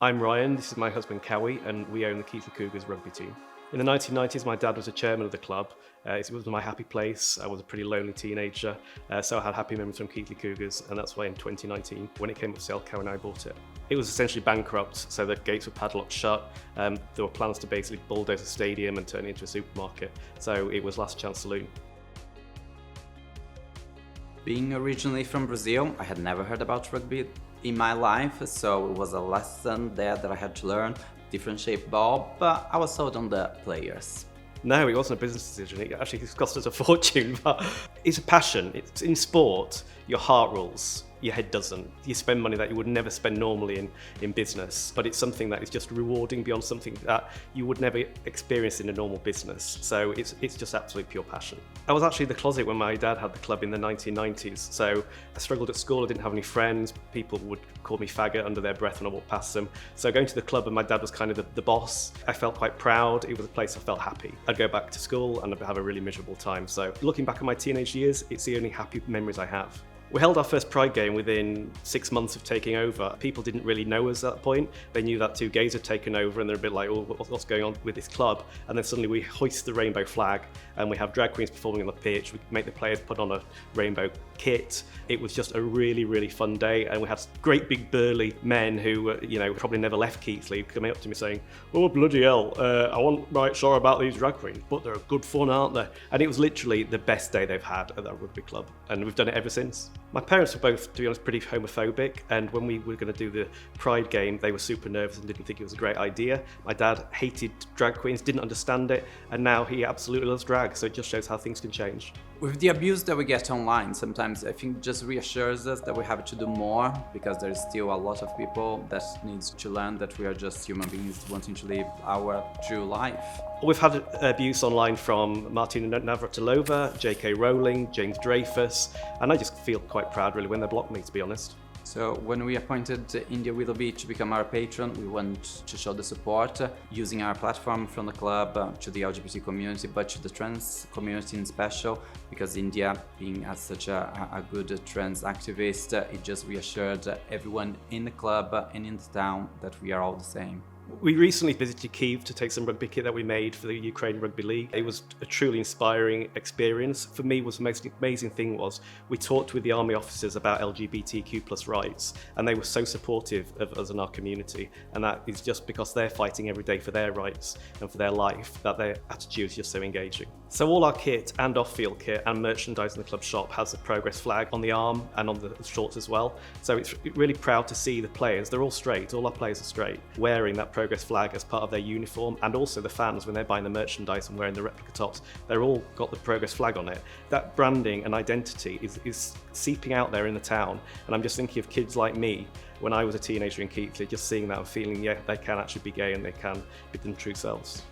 I'm Ryan, this is my husband Kaue, and we own the Keighley Cougars rugby team. In the 1990s, my dad was the chairman of the club. It was my happy place. I was a pretty lonely teenager, so I had happy memories from Keighley Cougars, and that's why in 2019, when it came up for sale, Kaue and I bought it. It was essentially bankrupt, so the gates were padlocked shut. There were plans to basically bulldoze the stadium and turn it into a supermarket, so it was last chance saloon. Being originally from Brazil, I had never heard about rugby in my life, so it was a lesson there that I had to learn, different shape ball, but I was sold on the players. No, it wasn't a business decision. It actually cost us a fortune, but it's a passion. It's in sport, your heart rules, your head doesn't. You spend money that you would never spend normally in business, but it's something that is just rewarding beyond something that you would never experience in a normal business. So it's just absolute pure passion. I was actually in the closet when my dad had the club in the 1990s. So I struggled at school, I didn't have any friends. People would call me faggot under their breath when I walked past them. So going to the club and my dad was kind of the boss, I felt quite proud. It was a place I felt happy. I'd go back to school and I'd have a really miserable time. So looking back at my teenage years, it's the only happy memories I have. We held our first Pride game within 6 months of taking over. People didn't really know us at that point. They knew that two gays had taken over and they're a bit like, oh, what's going on with this club? And then suddenly we hoist the rainbow flag and we have drag queens performing on the pitch. We make the players put on a rainbow kit. It was just a really, really fun day. And we had great big burly men who, probably never left Keighley coming up to me saying, oh, bloody hell, I wasn't right sure about these drag queens, but they're good fun, aren't they? And it was literally the best day they've had at that rugby club. And we've done it ever since. My parents were both, to be honest, pretty homophobic, and when we were going to do the Pride game, they were super nervous and didn't think it was a great idea. My dad hated drag queens, didn't understand it, and now he absolutely loves drag, so it just shows how things can change. With the abuse that we get online, sometimes I think just reassures us that we have to do more, because there's still a lot of people that needs to learn that we are just human beings wanting to live our true life. We've had abuse online from Martina Navratilova, J.K. Rowling, James Dreyfus, and I just feel quite proud really when they blocked me, to be honest. So when we appointed India Willoughby to become our patron, we want to show the support using our platform from the club to the LGBT community, but to the trans community in special, because India, being as such a good trans activist, it just reassured everyone in the club and in the town that we are all the same. We recently visited Kyiv to take some rugby kit that we made for the Ukraine Rugby League. It was a truly inspiring experience. For me, the most amazing thing was we talked with the army officers about LGBTQ plus rights, and they were so supportive of us and our community. And that is just because they're fighting every day for their rights and for their life, that their attitude is just so engaging. So all our kit and off-field kit and merchandise in the club shop has the progress flag on the arm and on the shorts as well. So it's really proud to see the players, they're all straight, all our players are straight, wearing that progress flag as part of their uniform, and also the fans when they're buying the merchandise and wearing the replica tops, they're all got the progress flag on it. That branding and identity is seeping out there in the town, and I'm just thinking of kids like me when I was a teenager in Keighley, just seeing that and feeling, yeah, they can actually be gay and they can be their true selves.